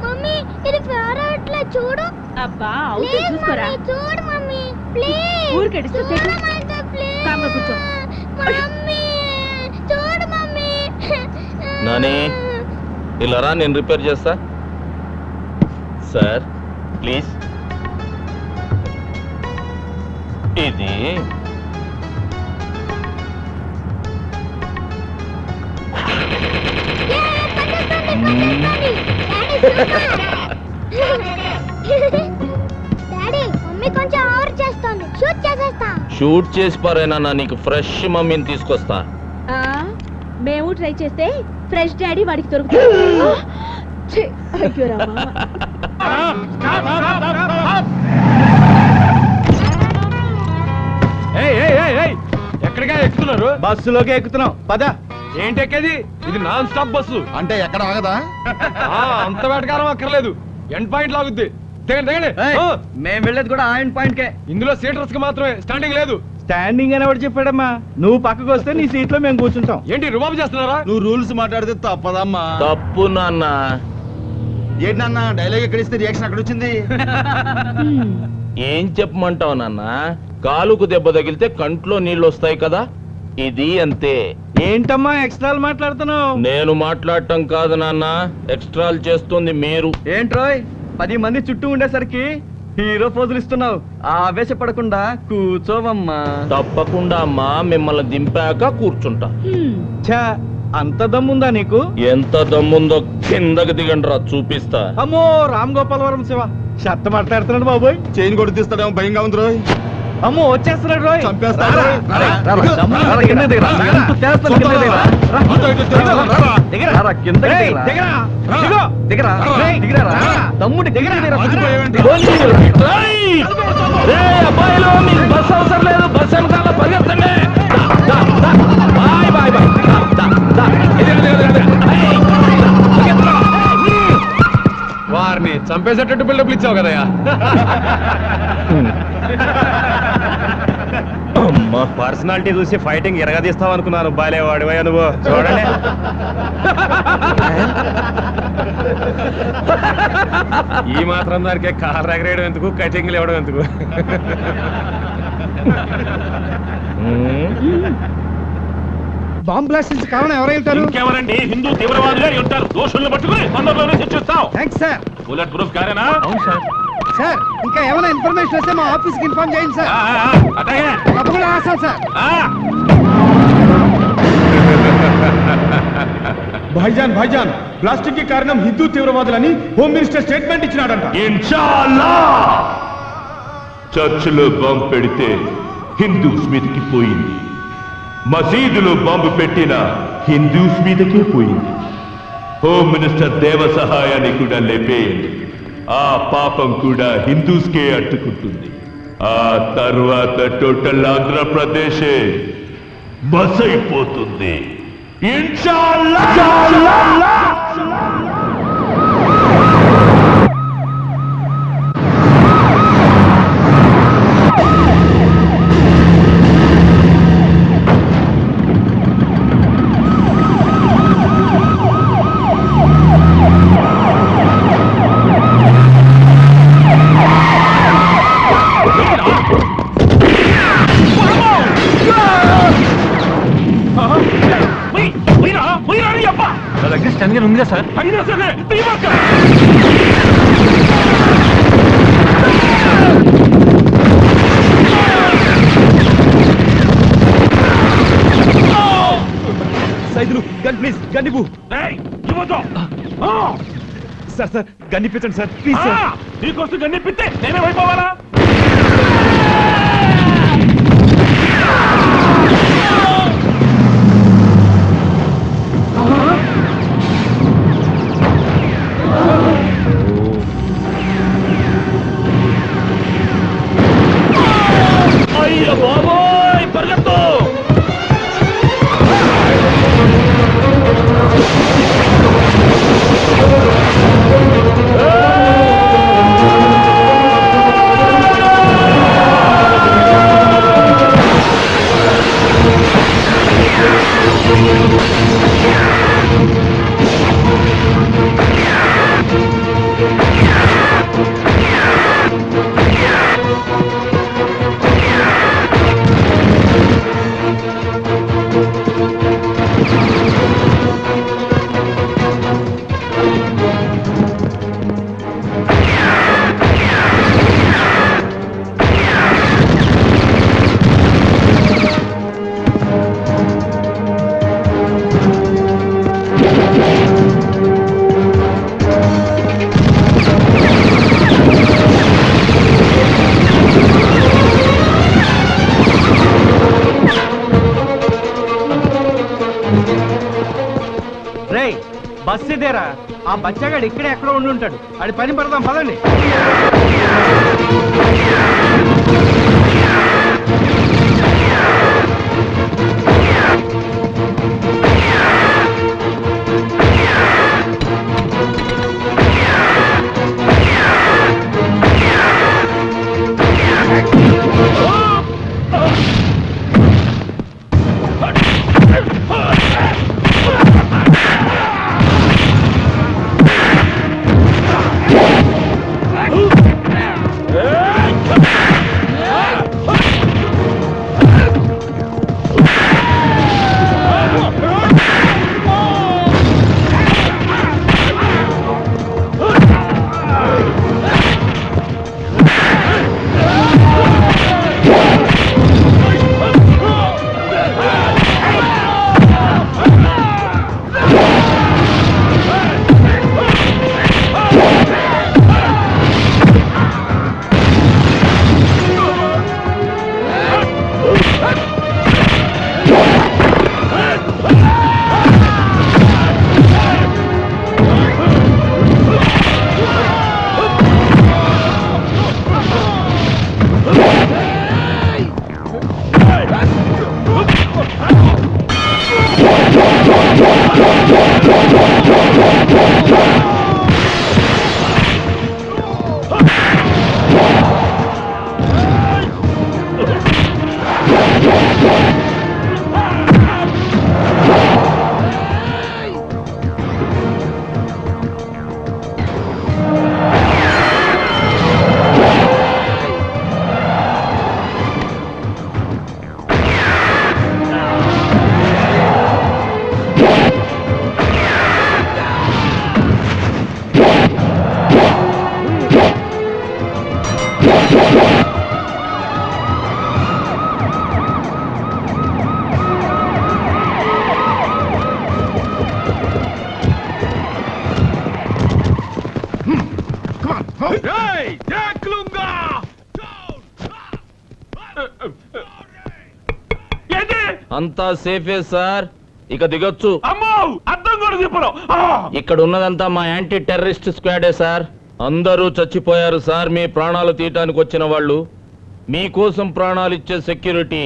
Mummy ఇది favourite చూడు. అబ్బా అవును చూసుకోరా. చూడు మమ్మీ ప్లీజ్. ఊరికెడిస్తే ప్లీజ్. కామ్గా కూర్చో. మమ్మీ చూడు మమ్మీ. నాని ఇలా రా, నేను రిపేర్ చేస్తా. Sir please. ఇది డాడీ మమ్మీ కొంచెం ఓవర్ చేస్తోంది. షూట్ చేసేస్తా. షూట్ చేసి పారేనా, నీకు ఫ్రెష్ మమ్మీని తీసుకొస్తా. మేము ట్రై చేస్తే ఫ్రెష్ డాడీ వాడికి దొరుకుతుంది. అయ్యో రామా. ఎక్కడిగా ఎక్కుతున్నారు? బస్సులోకి ఎక్కుతున్నాం పద. ఏంటి ఎక్కేది? ఇది నాన్ స్టాప్ బస్సు. అంటే ఎక్కడ ఆగదా? అంత వేటకారం అక్కర్లేదు, ఎండ్ పాయింట్ లాగుద్ది. దిగండి దిగండి. మేము వెళ్ళేది కూడా ఆ ఎండ్ పాయింట్ కే. ఇందులో సీటర్స్ కి మాత్రమే, స్టాండింగ్ లేదు. స్టాండింగ్ అని ఎవరు చెప్పాడమ్మా? నువ్వు పక్కకు వస్తే నీ సీట్ లో మేము కూర్చుంటాం. ఏంటి రుబాబు చేస్తున్నారా? నువ్వు రూల్స్ మాట్లాడితే తప్పదమ్మా. తప్పు నాన్న. ఏంటన్నా డైలాగ్ ఎక్కడ ఇస్తే రియాక్షన్ అక్కడ వచ్చింది? ఏం చెప్పమంటావు నాన్న, కాలుకు దెబ్బ తగిలితే కంట్లో నీళ్ళు వస్తాయి కదా, ఇది అంతే. ఏంటమ్మా ఎక్స్ట్రాలు మాట్లాడుతున్నావు? నేను మాట్లాడటం కాదు నాన్న, ఎక్స్ట్రాలు చేస్తుంది మీరు. ఏంట్రోయ్ 10 మంది చుట్టూ ఉండేసరికి హీరో పోజులు ఇస్తున్నావు. ఆవేశపడకుండా కూర్చోవమ్మా. తప్పకుండా అమ్మా, మిమ్మల్ని దింపాక కూర్చుంటా. ఛా, అంత దమ్ముందా నీకు? ఎంత దమ్ముందో కిందకి దిగండి రా, చూపిస్తా. అమ్మో రామ్ గోపాలవరం శివ షర్ట్ మాట్లాడుతున్నాడు బాబోయ్. చైన్ కొడు తీస్తాడేమో భయంగా ఉంది రోయ్. అమ్మో వచ్చేస్తున్నాడు రోయ్. చంపేస్తాడు. తమ్ముడి అబ్బాయిలో మీకు బస్ అవసరం లేదు, బస్ వెనకాల పరిగెత్తండి. Bye bye bye. వారిని చంపేసేటట్టు బిల్డప్లు ఇచ్చావు కదయ్యా. పర్సనాలిటీ చూసి ఫైటింగ్ ఎరగదీస్తావు అనుకున్నాను. బాలేవాడివయ్యా నువ్వు. చూడండి ఈ మాత్రం దానికే కాలు ఎగరేయడం ఎందుకు, కటింగ్లు ఇవ్వడం ఎందుకు? బాంబ్ బ్లాస్ట్ కారణం ఎవరైతారు? ఇంకెవరండి? హిందూ తీవ్రవాదులు ఉంటారు. దోషులను పట్టుకుని తొందరలోనే శిక్షిస్తాం. Thanks sir. బుల్లెట్ ప్రూఫ్ కారేనా? అవును సార్. సార్ ఇంకా ఏమైనా ఇన్ఫర్మేషన్ వస్తే మా ఆఫీస్ కి ఇన్ఫార్మ్ చేయండి సార్. అట్లాగే. తప్పకుండా రాస్తాం సార్. భాయిజాన్ ప్లాస్టిక్ కి కారణం హిందూ తీవ్రవాదులని హోమ్ మినిస్టర్ స్టేట్మెంట్ ఇచ్చినాడంట. ఇన్షాల్లా చర్చిలో బాంబు పెడితే హిందూస్ మీదకి పోయింది, మసీదులో బాంబు పెట్టిన హిందూస్ మీదకే పోయింది. హోమ్ మినిస్టర్ దేవ సహాయాన్ని కూడా లేపేయండి, ఆ పాపం కూడా హిందూస్కే అట్టుకుంటుంది. ఆ తర్వాత టోటల్ ఆంధ్రప్రదేశే బసైపోతుంది. ఇన్షాల్లా. ఉంది కదా సార్. అయినా సరే తీవ్రంగా సైదులు గన్ ప్లీజ్, గన్ ఇవ్వు. సార్ సార్ గన్ ఇప్పించండి సార్ ప్లీజ్ సార్. నీకోసం గన్నిప్పితే నేనే అయిపోవాలా? అయ్య బాబోయ్, పరిగెత్తు. ఆ బచ్చగాడు ఇక్కడే ఎక్కడో ఉండి ఉంటాడు. అది పని పడదాం పదండి. అంతా సేఫే సార్, ఇక దిగొచ్చు. అమ్మో అర్థం కూడా చెప్పరు. ఇక్కడ ఉన్నదంతా మా యాంటీ టెర్రరిస్ట్ స్క్వాడే సార్. అందరూ చచ్చిపోయారు సార్. మీ ప్రాణాలు తీయటానికి వచ్చిన వాళ్ళు, మీకోసం ప్రాణాలు ఇచ్చే సెక్యూరిటీ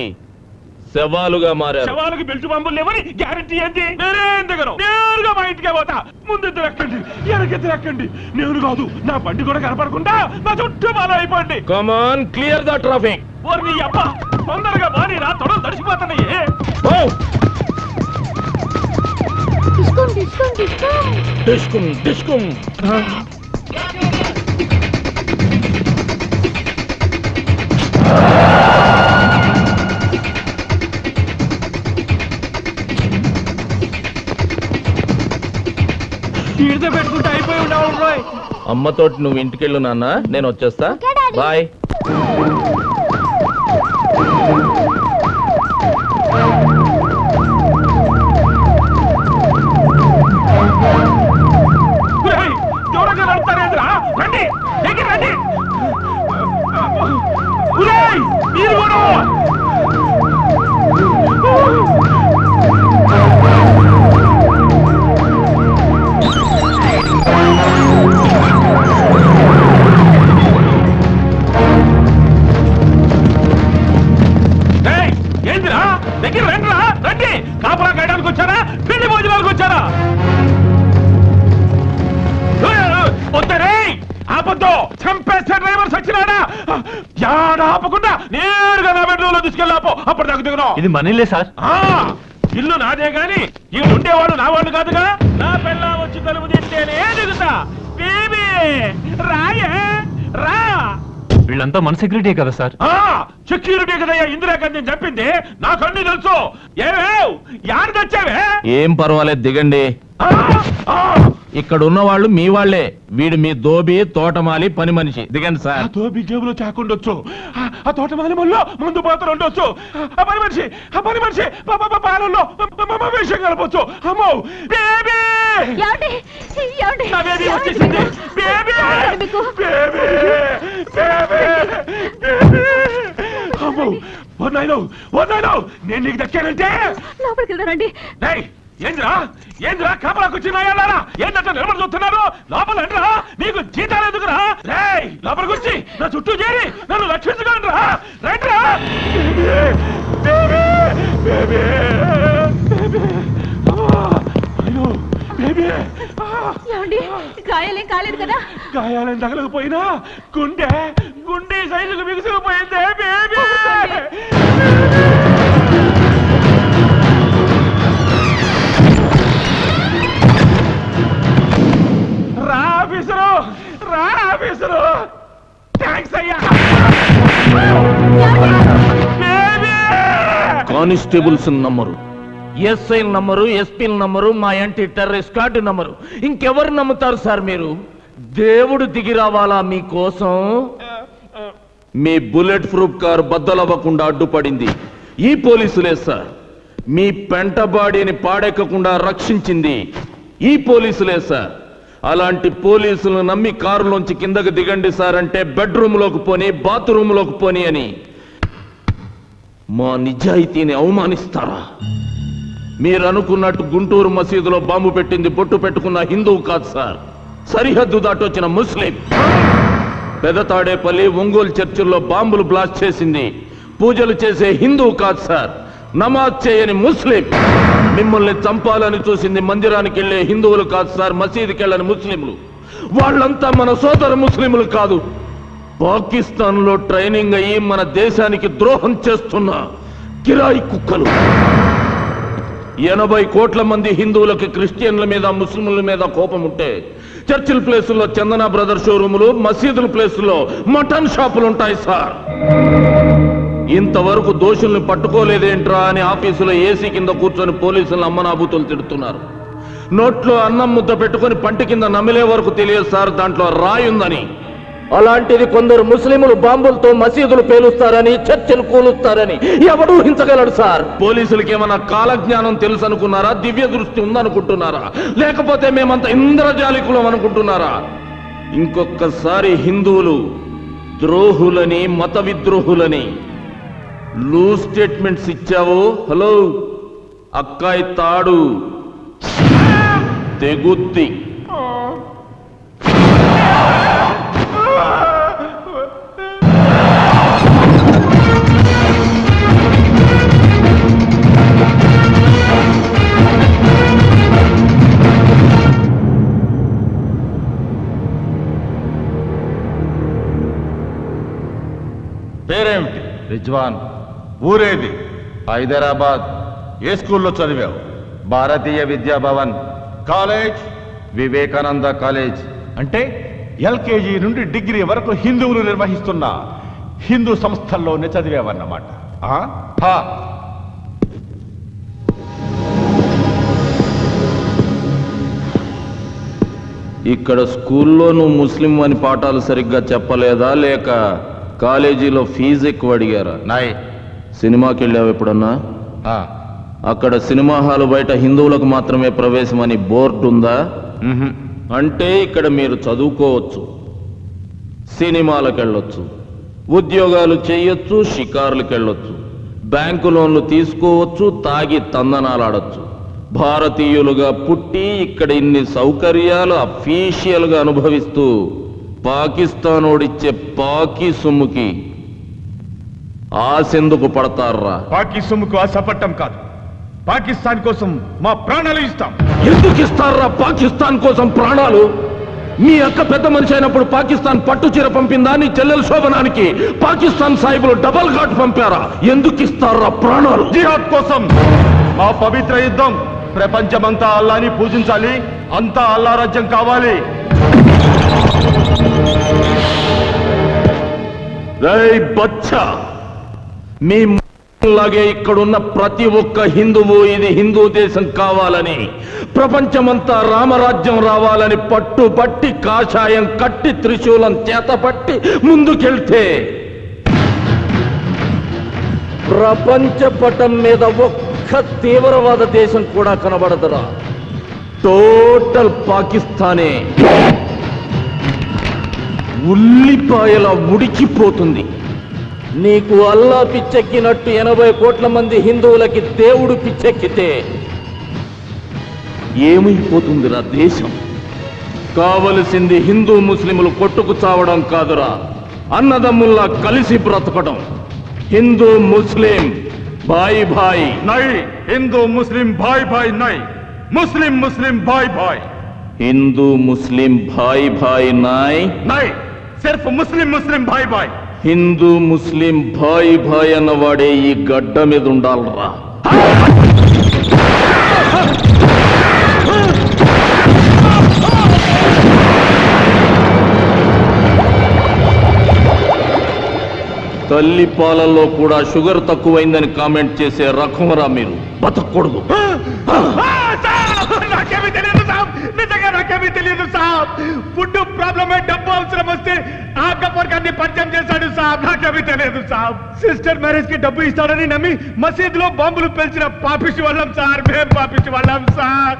శవాలుగా మారారు. శవాలకి బెల్ట్ బాంబులు లేవని గ్యారంటీ ఏంటి? నేనేం దిగను, నేరుగా మా ఇంటికే పోతా. ముందెద్దరు ఎక్కండి, వెనకెద్దరు ఎక్కండి. నేను కాదు, నా బండి కూడా కనపడకుండా నా చుట్టూ బాగా అయిపోండి. Come on, clear the traffic. నీ అబ్బా తొందరగా బానీరా, తొడలు తడిసిపోతున్నాయి. డిస్కుమ్ డిస్కుమ్. ఈడితో పెట్టుకుంటే అయిపోయి ఉండవు రోయ్. అమ్మతోటి నువ్వు ఇంటికెళ్ళు నాన్న, నేను వచ్చేస్తా. Okay, Daddy. బాయ్. దూరంగా నడుపుతారేంద్రా? రండి, దగ్గర రండి. ఉరేయ్, మీరు కూడా ఏంటిరా? దగ్గర రండిరా, రండి. కాపలా కాయడానికి వచ్చారా, పెళ్లి భోజనాలకు వచ్చారా? వద్దరే, ఆపద్దు. చంపేస్తే డ్రైవర్ సచ్చినాడా? యాడ ఆపకుండా నేరుగా నా బెడ్రూమ్ లో తీసుకెళ్ళి ఆపో. అప్పుడు దాకా దిగను. ఇది మనీలే సార్. ఇల్లు నాదే గాని ఈ ఉండేవాడు నా వాడు కాదుగా. నా పిల్ల వచ్చి తలుపు తింటేనే దిగుతా. బేబీ రాయే రా. వీళ్ళంతా మన సెక్యూరిటీ కదా సార్? సెక్యూరిటీ కదయ్యా ఇందిరాగాంధీ చెప్పింది. నాకు అన్ని తెలుసు. ఏమేవ్ యారు తెచ్చావే? ఏం పర్వాలేదు, దిగండి. ఇక్కడ ఉన్న వాళ్ళు మీ వాళ్లే. వీడు మీ దోబి, తోటమాలి, పని మనిషి. దిగండి సార్. దోబి జేబులో చాకుండొచ్చు, ఆ తోటమాలి ముళ్ళు ముందు పాత్ర ఉండొచ్చు, ఆ పని మనిషి పాలల్లో విషయం కలపొచ్చు. అమ్మో బేబీ, నా బేబీ వచ్చేసింది. Baby baby baby. అమ్మో వన్నాయినో నేను నీకు దక్కానంటే లోపలికి వెళ్దారండి. ఏంద్రా ఏంద్రా కాపలాకు వచ్చినాయాలారా ఏంటంటే నిలబడి చూస్తున్నారు లోపల రండిరా మీకు జీతాలు ఎందుకురా రేయ్ లోపలికి వచ్చి నా చుట్టూ చేరి నన్ను రక్షించగలరా రండిరా బేబీ ఏమండి గాయాలేం కాలేదు కదా? గాయాలని తగలకపోయినా గుండె గుండె సైజుకు బిగుసుకుపోయిందే బేబీ రా ఆఫీసరు థ్యాంక్స్ అయ్యా constables number, SI number, SP number, మా యాంటీ టెర్రరిస్ట్ కార్డు నంబరు, ఇంకెవరు నమ్ముతారు సార్ మీరు? దేవుడు దిగి రావాలా మీకోసం? మీ బుల్లెట్ ప్రూఫ్ కారు బద్దలవ్వకుండా అడ్డుపడింది ఈ పోలీసులే సార్. మీ పెంట బాడీని పాడెక్కకుండా రక్షించింది ఈ పోలీసులే సార్. అలాంటి పోలీసులను నమ్మి కారులోంచి కిందకు దిగండి సార్ అంటే బెడ్రూమ్లోకి పోని బాత్రూంలోకి పోని అని మా నిజాయితీని అవమానిస్తారా? మీరు అనుకున్నట్టు గుంటూరు మసీదులో బాంబు పెట్టింది బొట్టు పెట్టుకున్న హిందువు కాదు సార్, సరిహద్దు దాటొచ్చిన ముస్లిం. పెదతాడేపల్లి, ఒంగోలు చర్చిల్లో బాంబులు బ్లాస్ట్ చేసింది పూజలు చేసే హిందువు కాదు సార్, నమాజ్ చేయని ముస్లిం. మిమ్మల్ని చంపాలని చూసింది మందిరానికి వెళ్లే హిందువులు కాదు సార్, మసీదుకి వెళ్ళని ముస్లింలు. వాళ్ళంతా మన సోదర ముస్లింలు కాదు, పాకిస్తాన్ లో ట్రైనింగ్ అయ్యి మన దేశానికి ద్రోహం చేస్తున్న కిరాయి కుక్కలు. 80 కోట్ల మంది హిందువులకి క్రిస్టియన్ల మీద ముస్లింల మీద కోపం ఉంటే చర్చిల ప్లేసుల్లో చందన బ్రదర్ షోరూములు, మసీదుల ప్లేసుల్లో మటన్ షాపులు ఉంటాయి సార్. ఇంతవరకు దోషుల్ని పట్టుకోలేదేంట్రా అని ఆఫీసులో ఏసీ కింద కూర్చొని పోలీసులను అమ్మనాబూతులు తిడుతున్నారు. నోట్లో అన్నం ముద్ద పెట్టుకుని పంటి కింద నమిలే వరకు తెలియదు సార్ దాంట్లో రాయుందని. అలాంటిది కొందరు ముస్లింలు బాంబులతో మసీదులు పేలుస్తారని, చర్చలు కూలుస్తారని ఎవడు ఊహించగలడు సార్? పోలీసులకి ఏమన్నా కాలజ్ఞానం తెలుసు అనుకున్నారా? దివ్య దృష్టి ఉందనుకుంటున్నారా? లేకపోతే మేమంతా ఇంద్రజాలికులం అనుకుంటున్నారా? ఇంకొకసారి హిందువులు ద్రోహులని, మత విద్రోహులని లూజ్ స్టేట్మెంట్స్ ఇచ్చావు, హలో అక్కాయి తాడు తెగుద్ది. పేరేమిటి? రిజ్వాన్. ఊరేది? హైదరాబాద్. ఏ స్కూల్లో చదివావు? భారతీయ విద్యా భవన్. కాలేజ్? వివేకానంద కాలేజ్. అంటే ఎల్కేజీ నుండి డిగ్రీ వరకు హిందువులు నిర్వహిస్తున్న హిందూ సంస్థల్లోనే చదివావన్నమాట. ఇక్కడ స్కూల్లో నువ్వు ముస్లిం అని పాఠాలు సరిగ్గా చెప్పలేదా, లేక కాలేజీలో ఫీజు ఎక్కువ అడిగారా? నాయ్. సినిమాకి వెళ్ళావు ఎప్పుడన్నా? అక్కడ సినిమా హాలు బయట హిందువులకు మాత్రమే ప్రవేశం అని బోర్డు ఉందా? అంటే ఇక్కడ మీరు చదువుకోవచ్చు, సినిమాలకు వెళ్ళొచ్చు, ఉద్యోగాలు చేయొచ్చు, షికారులకు వెళ్ళొచ్చు, బ్యాంకు లోన్లు తీసుకోవచ్చు, తాగి తందనాలాడొచ్చు. భారతీయులుగా పుట్టి ఇక్కడ ఇన్ని సౌకర్యాలు అఫీషియల్గా అనుభవిస్తూ పాకిస్తానోడిచ్చే పాకి సొమ్ముకి ఆశెందుకు పడతారా? పాకి సొమ్ముకు ఆశపట్టం కాదు, పాకిస్తాన్ కోసం మా ప్రాణాలు ఇస్తాం. ఎందుకు ఇస్తారా పాకిస్తాన్ కోసం ప్రాణాలు? మీ అక్క పెద్ద మనిషి అయినప్పుడు పాకిస్తాన్ పట్టు చీర పంపిందా? నీ చెల్లెల శోభనానికి పాకిస్తాన్ సాహిబులు డబల్ ఘాట్ పంపారా? ఎందుకు ఇస్తారా ప్రాణాలు? జిహాద్ కోసం. మా పవిత్ర యుద్ధం. ప్రపంచమంతా అల్లాని పూజించాలి, అంతా అల్లా రాజ్యం కావాలి. రేయ్ బచ్చా, మీ లాగే ఇక్కడున్న ప్రతి ఒక్క హిందువు ఇది హిందూ దేశం కావాలని, ప్రపంచమంతా రామరాజ్యం రావాలని పట్టుబట్టి కాషాయం కట్టి త్రిశూలం చేతపట్టి ముందుకెళ్తే ప్రపంచ పటం మీద ఒక్క తీవ్రవాద దేశం కూడా కనబడదురా. టోటల్ పాకిస్తానే ఉల్లిపాయలా ఉడికిపోతుంది. నీకు అల్లా పిచ్చెక్కినట్టు 80 కోట్ల మంది హిందువులకి దేవుడు పిచ్చెక్కితే ఏమైపోతుందిరా దేశం? కావలసింది హిందూ ముస్లింలు కొట్టుకు చావడం కాదురా, అన్నదమ్ముల్లా కలిసి బ్రతకడం. హిందూ ముస్లిం భాయ్ భాయ్ నై హిందూ ముస్లిం భాయ్ భాయ్ నై ముస్లిం ముస్లిం భాయ్ భాయ్ హిందూ ముస్లిం భాయ్ భాయ్ నాయ్ నై సిర్ఫ్ ముస్లిం ముస్లిం భాయ్ భాయ్ హిందూ ముస్లిం భాయ్ భాయ్ అన్నవాడే ఈ గడ్డ మీద ఉండాలరా. తల్లి పాలల్లో కూడా షుగర్ తక్కువైందని కామెంట్ చేసే రకమరా మీరు. బతకూడదు. నాకేమీ తెలియదు సాబ్, నిజంగా నాకేమీ తెలియదు సాబ్. ఫుడ్ ప్రాబ్లమే, డబ్బు అవసరం వస్తే ఆ కపూర్ గారిని పరిచయం చేశాడు సాబ్. నాకేమీ తెలియదు సాబ్. సిస్టర్ మ్యారేజ్ కి డబ్బు ఇస్తాడని నమ్మి మసీదులో బాంబులు పేల్చిన పాపిష్టి వాళ్ళం సార్. మేం పాపిష్టి వాళ్ళం సార్.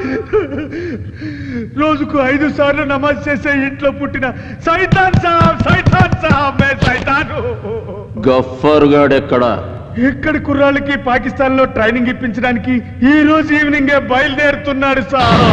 రోజుకు 5 సార్లు నమాజ్ చేసే ఇంట్లో పుట్టిన సైతాన్ సాబ్. సైతాన్ సాబ్, మే సైతాను. గఫ్ఫార్ గాడెక్కడా? ఇక్కడి కుర్రాళ్ళకి పాకిస్తాన్ లో ట్రైనింగ్ ఇప్పించడానికి ఈ రోజు ఈవినింగ్ బయలుదేరుతున్నాడు సార్.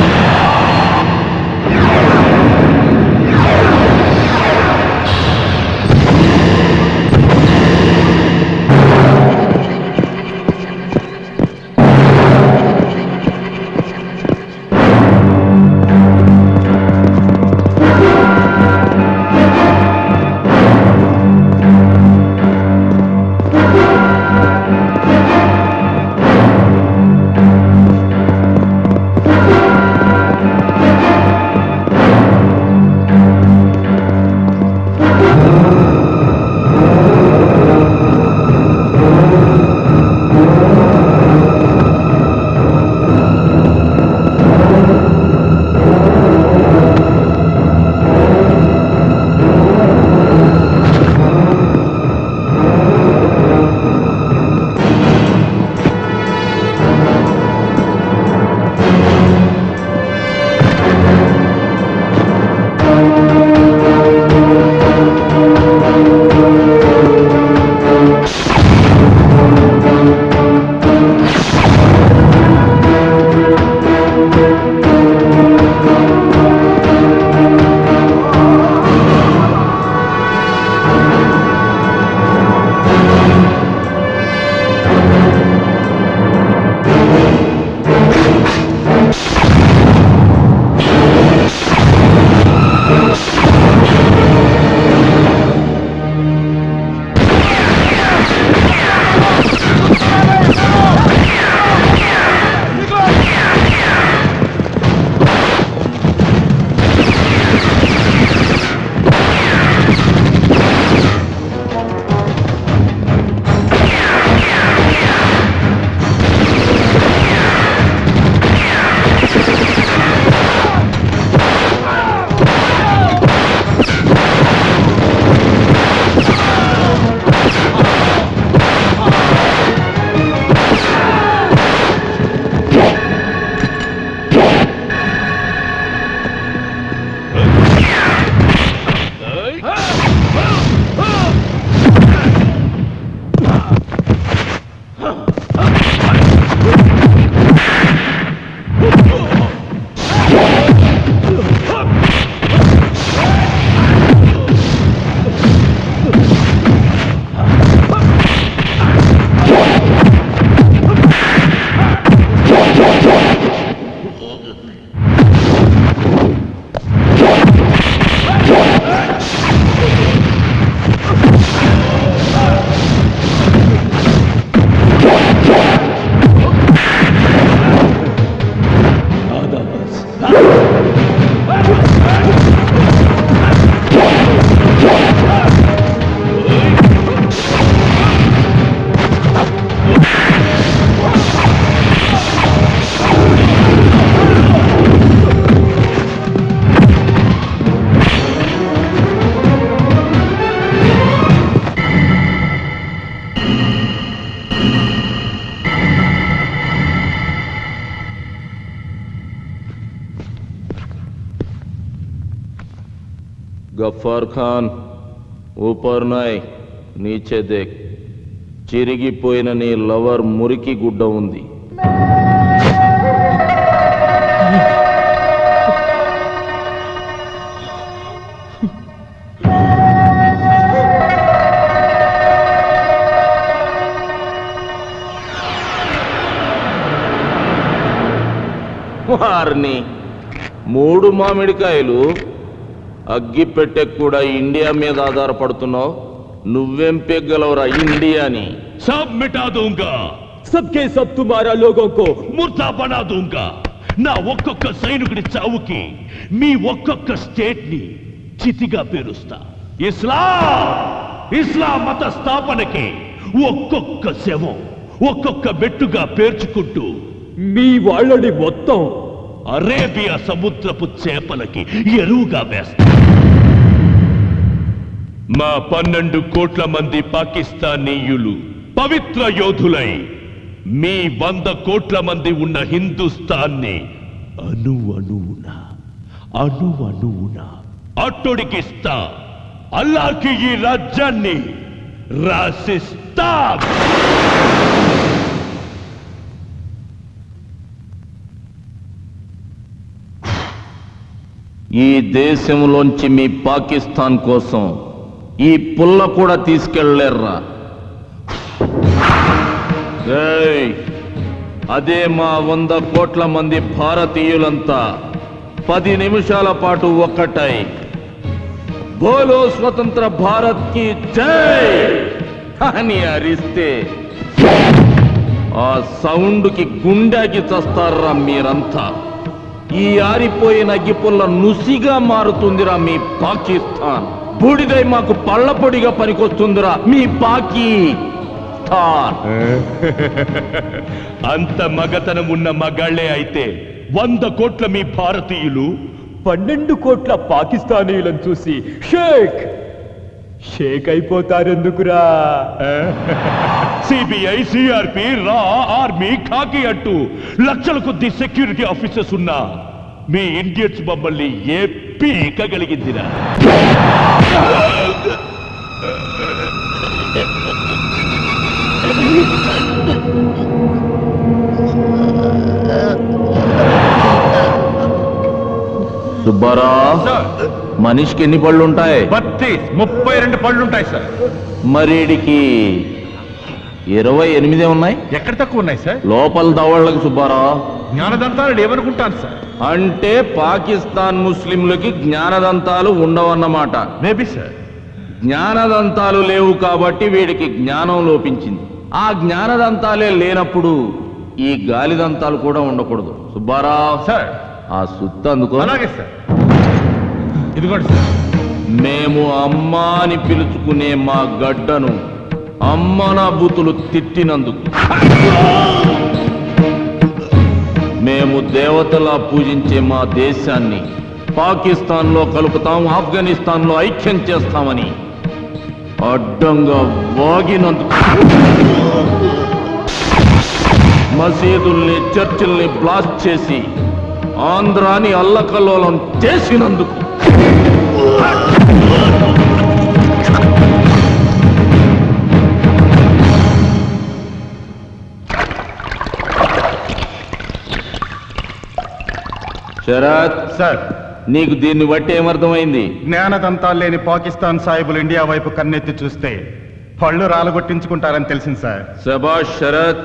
गफ्फार खान ऊपर नाय नीचे देख చిరిగిపోయిన నీ లవర్ మురికి గుడ్డ ఉంది. వారిని 3 మామిడికాయలు అగ్గి పెట్టే కూడా ఇండియా మీద ఆధారపడుతున్నావు. నువ్వేం పెగ్గలవరా ఇండియాని? सब मिटा दूंगा, सबके सब तुम्हारा लोगों को मुर्दा बना दूंगा. నా ఒక్కొక్క సైనికుడి చావుకి మీ ఒక్కొక్క స్టేట్ ని చితిగా పేరుస్తా. ఇస్లాం మత స్థాపనకి ఒక్కొక్క శవం ఒక్కొక్క మెట్టుగా పేర్చుకుంటూ మీ వాళ్ళని మొత్తం అరేబియా సముద్రపు చేపలకి ఎరువుగా వేస్తా. మా 12 కోట్ల మంది పాకిస్తానీయులు పవిత్ర యోధులై మీ 100 కోట్ల మంది ఉన్న హిందుస్థాన్ని అణువణువున అట్టొడికిస్తా. అల్లాహ్కి ఈ రాజ్యాన్ని రాసిస్తా. ఈ దేశంలోంచి మీ పాకిస్తాన్ కోసం ఈ పుల్ల కూడా తీసుకెళ్లేర్రా. అదే మా 100 కోట్ల మంది భారతీయులంతా 10 నిమిషాల పాటు ఒక్కటై బోలో స్వతంత్ర భారత్ కి జై అని అరిస్తే ఆ సౌండ్ కి గుండెకి చస్తారా మీరంతా. ఈ ఆరిపోయిన అగ్గిపుల్ల నుసిగా మారుతుందిరా మీ పాకిస్తాన్. బూడిదై మాకు పళ్ళపొడిగా పనికొస్తుందిరా మీ పాకిస్తాన్. అంత మగతనం ఉన్న మగాళ్లే అయితే 100 కోట్ల మీ భారతీయులు 12 కోట్ల పాకిస్తానీయులను చూసి షేక్ అయిపోతారెందుకురా? సిబిఐ, సిఆర్పి, రా, ఆర్మీ, ఖాకీ అంటూ లక్షల కొద్ది సెక్యూరిటీ ఆఫీసర్స్ ఉన్నా మీ ఇండియన్స్ మమ్మల్ని ఏ పీకగలిగిందిరా? సుబ్బారా, మనిషికి ఎన్ని పళ్ళు ఉంటాయి? 32 పళ్ళు ఉంటాయి సార్. మరీడికి 28 ఉన్నాయి. ఎక్కడ తక్కువ ఉన్నాయి సార్? లోపల దవళ్ళకి సుబ్బారా. జ్ఞానదంతాలు ఏమనుకుంటాను సార్? అంటే పాకిస్తాన్ ముస్లింలకి జ్ఞానదంతాలు ఉండవన్నమాట. Maybe sir. జ్ఞానదంతాలు లేవు కాబట్టి వీడికి జ్ఞానం లోపించింది. ఆ జ్ఞానదంతాలే లేనప్పుడు ఈ గాలిదంతాలు కూడా ఉండకూడదు. సుబ్బారావు సార్, ఆ సుత్తు అందుకో. అలాగే సార్. ఇదిగోండి సార్. మేము అమ్మా అని పిలుచుకునే మా గడ్డను అమ్మనా బూతులు తిట్టినందుకు, మేము దేవతలా పూజించే మా దేశాన్ని పాకిస్తాన్లో కలుపుతాం, ఆఫ్ఘనిస్తాన్లో ఐక్యం చేస్తామని అడ్డంగా వాగినందుకు, మసీదుల్ని చర్చిల్ని బ్లాస్ట్ చేసి ఆంధ్రాని అల్లకల్లోలం చేసినందుకు, శరత్ సార్, నీకు దీన్ని బట్టి ఏమర్థమైంది? జ్ఞానదంతాలు లేని పాకిస్తాన్ సాహిబులు ఇండియా వైపు కన్నెత్తి చూస్తే పళ్ళు రాలగొట్టించుకుంటారని తెలిసింది సార్. శబాష్ శరత్.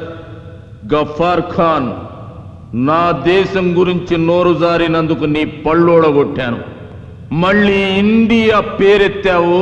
గఫార్ ఖాన్, నా దేశం గురించి నోరు జారినందుకు నీ పళ్ళోడగొట్టాను. మళ్ళీ ఇండియా పేరెత్తావు,